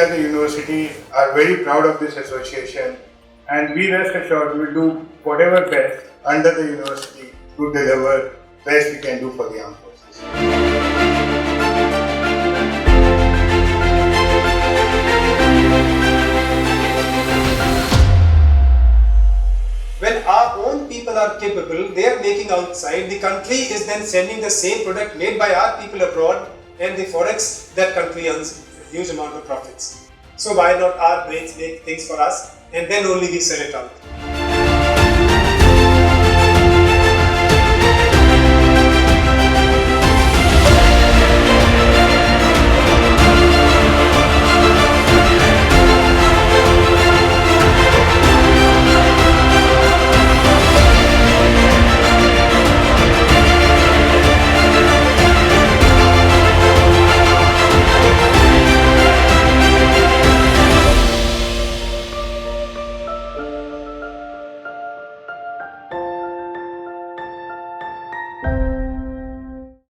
at the university are very proud of this association, and we rest assured will do whatever best under the university to deliver best we can do for the armed forces. When our own people are capable, they are making outside, the country is then sending the same product made by our people abroad, and the forex, that country earns a huge amount of profits. So why not our brains make things for us and then only we sell it out?